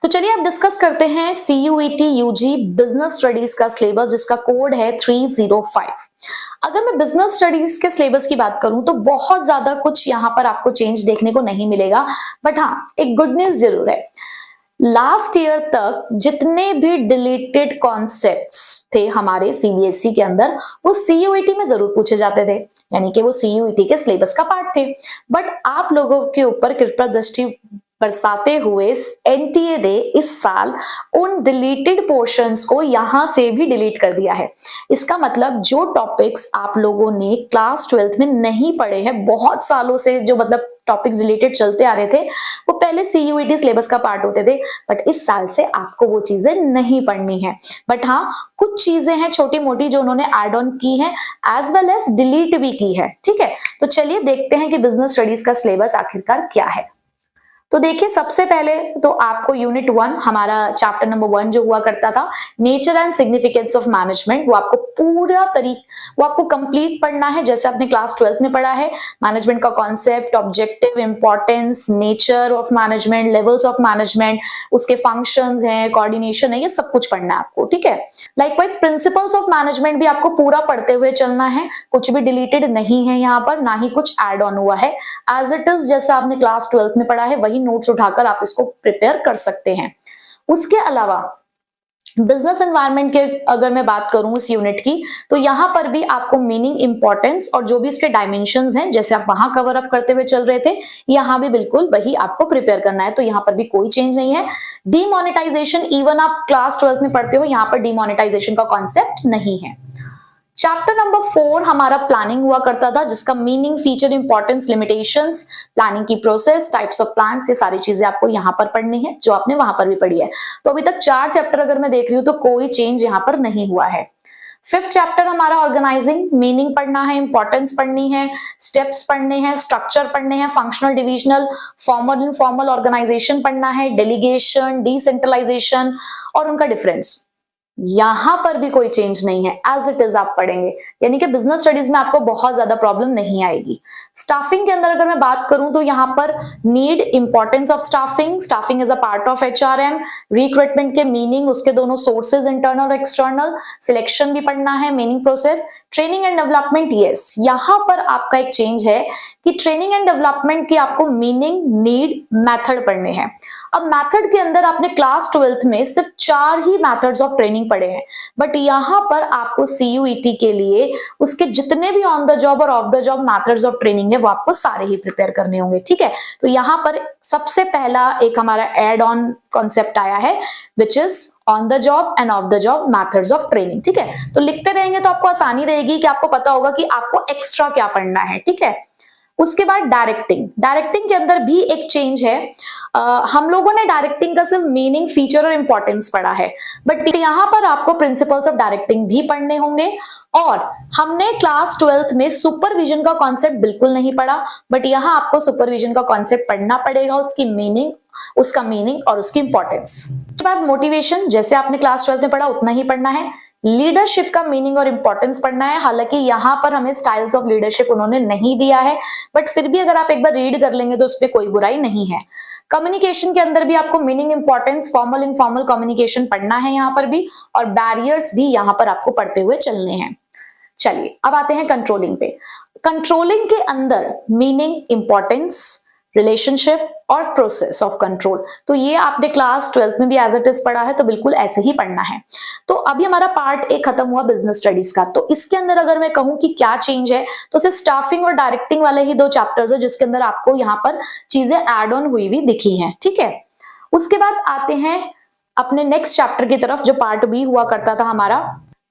तो चलिए अब डिस्कस करते हैं CUET UG बिजनेस स्टडीज का सिलेबस जिसका कोड है 305। अगर मैं बिजनेस स्टडीज के सिलेबस की बात करूं तो बहुत ज्यादा कुछ यहाँ पर आपको चेंज देखने को नहीं मिलेगा, बट हाँ एक गुड न्यूज जरूर है। लास्ट ईयर तक जितने भी डिलीटेड कॉन्सेप्ट्स थे हमारे CBSE के अंदर वो CUET में जरूर पूछे जाते थे, यानी कि वो CUET के सिलेबस का पार्ट थे। बट आप लोगों के ऊपर कृपा दृष्टि बरसाते हुए NTA ने इस साल उन डिलीटेड पोर्शंस को यहां से भी डिलीट कर दिया है। इसका मतलब जो टॉपिक्स आप लोगों ने क्लास 12th में नहीं पढ़े हैं, बहुत सालों से जो मतलब टॉपिक्स रिलेटेड चलते आ रहे थे, वो पहले CUET सिलेबस का पार्ट होते थे, बट इस साल से आपको वो चीजें नहीं पढ़नी है। बट हाँ कुछ चीजें हैं छोटी मोटी जो उन्होंने ऐड ऑन की हैं एज वेल एज डिलीट भी की है। ठीक है, तो चलिए देखते हैं कि बिजनेस स्टडीज का सिलेबस आखिरकार क्या है। तो देखिए सबसे पहले तो आपको यूनिट 1 हमारा चैप्टर नंबर 1 जो हुआ करता था nature and significance of management, वो आपको पूरा वो आपको कंप्लीट पढ़ना है जैसे आपने क्लास 12th में पढ़ा है। मैनेजमेंट का concept, objective, importance, nature of management, levels of management, उसके फंक्शंस हैं, कोऑर्डिनेशन है, ये सब कुछ पढ़ना है आपको। ठीक है, लाइकवाइज प्रिंसिपल्स ऑफ मैनेजमेंट भी आपको पूरा पढ़ते हुए चलना है, कुछ भी डिलीटेड नहीं है यहाँ पर, ना ही कुछ एड ऑन हुआ है। एज इट इज जैसा आपने क्लास 12th में पढ़ा है वही नोट्स उठाकर आप इसको प्रिपेयर कर सकते हैं। उसके अलावा बिजनेस एनवायरनमेंट के अगर मैं बात करूं इस यूनिट की, तो यहां पर भी आपको मीनिंग, इंपॉर्टेंस और जो भी इसके डायमेंशंस हैं जैसे आप वहां कवर अप करते हुए चल रहे थे, यहां भी बिल्कुल वही आपको प्रिपेयर करना है। तो यहां पर भी कोई चेंज नहीं है। डीमोनेटाइजेशन इवन आप क्लास 12th में पढ़ते हो, यहां पर डीमोनेटाइजेशन का कॉन्सेप्ट नहीं है। चैप्टर नंबर 4 हमारा प्लानिंग हुआ करता था जिसका meaning, feature, importance, limitations, planning की प्रोसेस, टाइप्स ऑफ प्लान्स, ये सारी चीजें आपको यहाँ पर पढ़नी है जो आपने वहां पर भी पढ़ी है। तो अभी तक 4 चैप्टर अगर मैं देख रही हूँ तो कोई चेंज यहाँ पर नहीं हुआ है। 5th चैप्टर हमारा ऑर्गेनाइजिंग, मीनिंग पढ़ना है, इंपॉर्टेंस पढ़नी है, स्टेप्स पढ़ने हैं, स्ट्रक्चर पढ़ने हैं, functional, divisional, formal, informal organisation पढ़ना है, डेलीगेशन, डिसेंट्रलाइजेशन और उनका डिफरेंस। यहां पर भी कोई चेंज नहीं है, एज इट इज आप पढ़ेंगे, यानी कि बिजनेस स्टडीज में आपको बहुत ज्यादा प्रॉब्लम नहीं आएगी। स्टाफिंग के अंदर अगर मैं बात करूं तो यहां पर need, importance of staffing, staffing is a part of HRM, recruitment के मीनिंग, उसके दोनों सोर्सेज इंटरनल और एक्सटर्नल, सिलेक्शन भी पढ़ना है, meaning process, training and development. Yes, यहां पर आपका एक चेंज है कि ट्रेनिंग एंड डेवलपमेंट की आपको मीनिंग, नीड, मेथड पढ़ने हैं। अब मेथड के अंदर आपने क्लास 12th में सिर्फ 4 ही मेथड्स ऑफ ट्रेनिंग पढ़े हैं, बट यहां पर आपको CUET के लिए उसके जितने भी ऑन द जॉब और of the job methods of training है वो आपको सारे ही प्रिपेयर करने होंगे। ठीक है, तो यहां पर सबसे पहला एक हमारा एड ऑन कॉन्सेप्ट आया है which is on the job end of the job methods of training. ठीक है, तो लिखते रहेंगे तो आपको आसानी रहेगी कि आपको पता होगा कि आपको एक्स्ट्रा क्या पढ़ना है। ठीक है, उसके बाद डायरेक्टिंग, डायरेक्टिंग के अंदर भी एक चेंज है। हम लोगों ने डायरेक्टिंग का सिर्फ मीनिंग, फीचर और इंपॉर्टेंस पढ़ा है, बट यहाँ पर आपको प्रिंसिपल्स ऑफ डायरेक्टिंग भी पढ़ने होंगे। और हमने क्लास 12th में सुपरविजन का कॉन्सेप्ट बिल्कुल नहीं पढ़ा, बट यहाँ आपको सुपरविजन का कॉन्सेप्ट पढ़ना पड़ेगा, उसकी मीनिंग, उसका मीनिंग और उसकी इंपॉर्टेंस। उसके बाद मोटिवेशन, जैसे आपने क्लास 12th में पढ़ा उतना ही पढ़ना है। लीडरशिप का मीनिंग और इंपॉर्टेंस पढ़ना है, हालांकि यहाँ पर हमें स्टाइल्स ऑफ लीडरशिप उन्होंने नहीं दिया है, बट फिर भी अगर आप एक बार रीड कर लेंगे तो उसपे कोई बुराई नहीं है। कम्युनिकेशन के अंदर भी आपको meaning, importance, formal, informal communication पढ़ना है यहाँ पर भी, और बैरियर्स भी यहाँ पर आपको पढ़ते हुए चलने हैं। चलिए अब आते हैं कंट्रोलिंग पे। कंट्रोलिंग के अंदर मीनिंग, इंपॉर्टेंस, रिलेशनशिप और प्रोसेस ऑफ कंट्रोल, तो ये आपने क्लास 12th में भी एज इट इज पढ़ा है, तो बिल्कुल ऐसे ही पढ़ना है। तो अभी हमारा पार्ट 1 खत्म हुआ बिजनेस स्टडीज का। तो इसके अंदर अगर मैं कहूं कि क्या चेंज है, तो सिर्फ स्टाफिंग और डायरेक्टिंग वाले ही 2 चैप्टर्स है जिसके अंदर आपको यहाँ पर चीजें एड ऑन हुई हुई दिखी हैं। ठीक है, उसके बाद आते हैं अपने नेक्स्ट चैप्टर की तरफ जो पार्ट B हुआ करता था हमारा,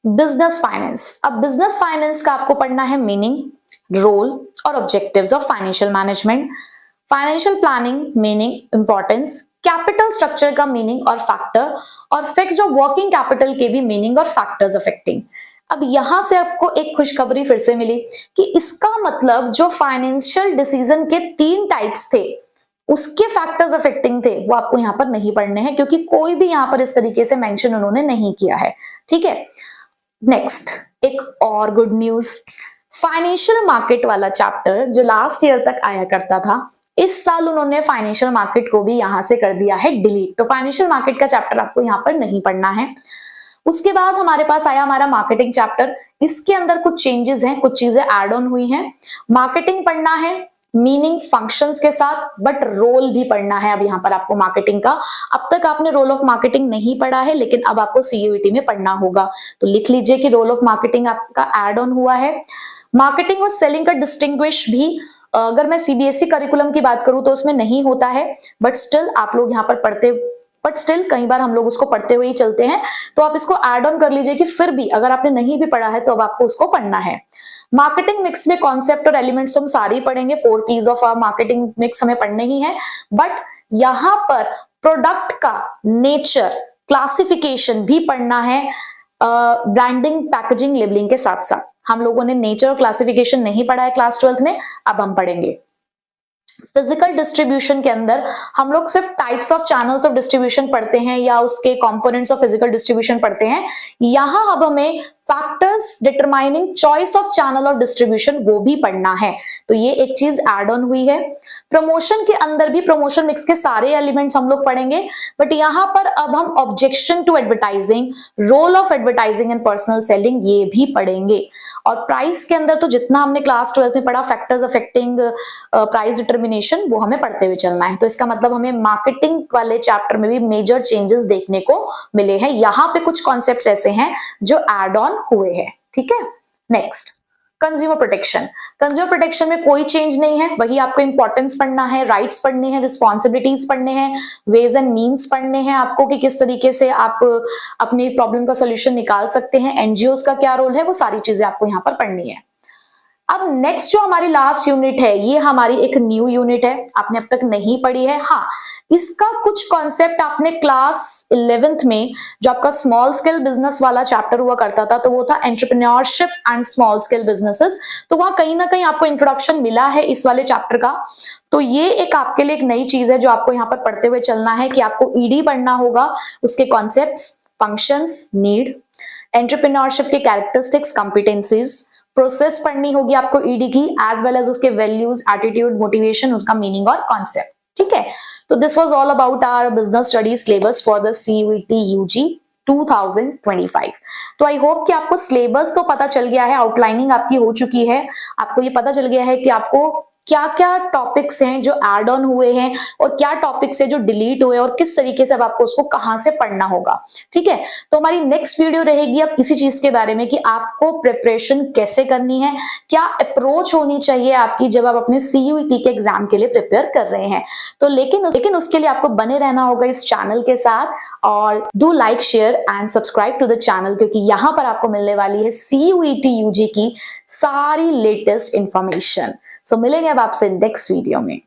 बिजनेस फाइनेंस। अब बिजनेस फाइनेंस का आपको पढ़ना है मीनिंग, रोल और objectives of financial management, financial planning, meaning, importance, capital structure का मीनिंग और फैक्टर, और फिक्स्ड और वर्किंग कैपिटल के भी मीनिंग और फैक्टर्स अफेक्टिंग। अब यहां से आपको एक खुशखबरी फिर से मिली कि इसका मतलब जो फाइनेंशियल डिसीजन के 3 टाइप्स थे उसके फैक्टर्स अफेक्टिंग थे वो आपको यहाँ पर नहीं पढ़ने हैं, क्योंकि कोई भी यहाँ पर इस तरीके से मेंशन उन्होंने नहीं किया है। ठीक है, नेक्स्ट एक और गुड न्यूज, फाइनेंशियल मार्केट वाला चैप्टर जो लास्ट ईयर तक आया करता था इस साल उन्होंने फाइनेंशियल मार्केट को भी यहां से कर दिया है डिलीट, तो फाइनेंशियल मार्केट का चैप्टर आपको यहाँ पर नहीं पढ़ना है। उसके बाद हमारे पास आया हमारा मार्केटिंग चैप्टर। इसके अंदर कुछ चेंजेस हैं, कुछ चीजें ऐड ऑन हुई हैं। मार्केटिंग पढ़ना है मीनिंग फंक्शंस के साथ, बट रोल भी पढ़ना है अब यहाँ पर आपको मार्केटिंग का। अब तक आपने रोल ऑफ मार्केटिंग नहीं पढ़ा है, लेकिन अब आपको सीयूईटी में पढ़ना होगा, तो लिख लीजिए कि रोल ऑफ मार्केटिंग आपका ऐड ऑन हुआ है। मार्केटिंग और सेलिंग का डिस्टिंग्विश भी अगर मैं सीबीएसई करिकुलम की बात करूं तो उसमें नहीं होता है, बट स्टिल आप लोग यहाँ पर पढ़ते, बट स्टिल कई बार हम लोग उसको पढ़ते हुए ही चलते हैं, तो आप इसको ऐड ऑन कर लीजिए कि फिर भी अगर आपने नहीं भी पढ़ा है तो अब आपको उसको पढ़ना है। मार्केटिंग मिक्स में कॉन्सेप्ट और एलिमेंट्स तो हम सारे ही पढ़ेंगे, 4 P's ऑफ मार्केटिंग मिक्स हमें पढ़ने ही है, बट यहां पर प्रोडक्ट का नेचर, क्लासिफिकेशन भी पढ़ना है ब्रांडिंग, पैकेजिंग, लेबलिंग के साथ साथ। हम लोगों ने नेचर और क्लासिफिकेशन नहीं पढ़ा है क्लास 12th में, अब हम पढ़ेंगे। फिजिकल डिस्ट्रीब्यूशन के अंदर हम लोग सिर्फ types of channels of distribution पढ़ते हैं या उसके कंपोनेंट्स ऑफ फिजिकल डिस्ट्रीब्यूशन पढ़ते हैं। यहां अब हमें factors determining choice of channel of distribution वो भी पढ़ना है, तो ये एक चीज ऐड ऑन हुई है। प्रमोशन के अंदर भी प्रमोशन मिक्स के सारे एलिमेंट्स हम लोग पढ़ेंगे, बट यहां पर अब हम objection to advertising, role of advertising and personal selling ये भी पढ़ेंगे। और प्राइस के अंदर तो जितना हमने क्लास 12th में पढ़ा फैक्टर्स अफेक्टिंग प्राइस डिटर्मिनेशन, वो हमें पढ़ते हुए चलना है। तो इसका मतलब हमें मार्केटिंग वाले चैप्टर में भी मेजर चेंजेस देखने को मिले हैं। यहाँ पे कुछ कॉन्सेप्ट्स ऐसे हैं जो एड ऑन हुए हैं, ठीक है। Next, consumer protection. Consumer protection में कोई चेंज नहीं है, वही आपको इंपॉर्टेंस पढ़ना है, राइट्स पढ़ने हैं, रिस्पॉन्सिबिलिटीज पढ़ने हैं, वेज एंड मीन्स पढ़ने हैं आपको कि किस तरीके से आप अपनी प्रॉब्लम का सोल्यूशन निकाल सकते हैं, एनजीओज का क्या रोल है, वो सारी चीजें आपको यहाँ पर पढ़नी है। अब नेक्स्ट जो हमारी लास्ट यूनिट है, ये हमारी एक न्यू यूनिट है, आपने अब तक नहीं पढ़ी है। हाँ, इसका कुछ कॉन्सेप्ट आपने क्लास 11th में जो आपका स्मॉल स्केल बिजनेस वाला चैप्टर हुआ करता था, तो वो था entrepreneurship and small scale businesses, तो वहां कहीं ना कहीं आपको इंट्रोडक्शन मिला है इस वाले चैप्टर का। तो ये एक आपके लिए एक नई चीज है जो आपको यहाँ पर पढ़ते हुए चलना है कि आपको ईडी पढ़ना होगा, उसके कॉन्सेप्ट्स, फंक्शंस, नीड, एंटरप्रेन्योरशिप के कैरेक्टरिस्टिक्स, कॉम्पिटेंसीज, प्रोसेस पढ़नी होगी आपको ईडी की, एज वेल एज उसके वैल्यूज, एटीट्यूड, मोटिवेशन, उसका मीनिंग और कॉन्सेप्ट, ठीक है। तो this was all about our business studies syllabus for the CUET UG 2025। तो आई होप कि आपको सिलेबस तो पता चल गया है, आउटलाइनिंग आपकी हो चुकी है, आपको ये पता चल गया है कि आपको क्या क्या टॉपिक्स हैं जो ऐड ऑन हुए हैं और क्या टॉपिक्स हैं जो डिलीट हुए और किस तरीके से अब आपको उसको कहां से पढ़ना होगा, ठीक है। तो हमारी नेक्स्ट वीडियो रहेगी अब इसी चीज के बारे में कि आपको प्रिपरेशन कैसे करनी है, क्या अप्रोच होनी चाहिए आपकी जब आप अपने सीयूईटी के एग्जाम के लिए प्रिपेयर कर रहे हैं। तो लेकिन उसके लिए आपको बने रहना होगा इस चैनल के साथ, और do like, share and subscribe to the channel, क्योंकि यहाँ पर आपको मिलने वाली है सीयूईटी यूजी की सारी लेटेस्ट इंफॉर्मेशन। सो मिलेंगे अब आपसे नेक्स्ट वीडियो में।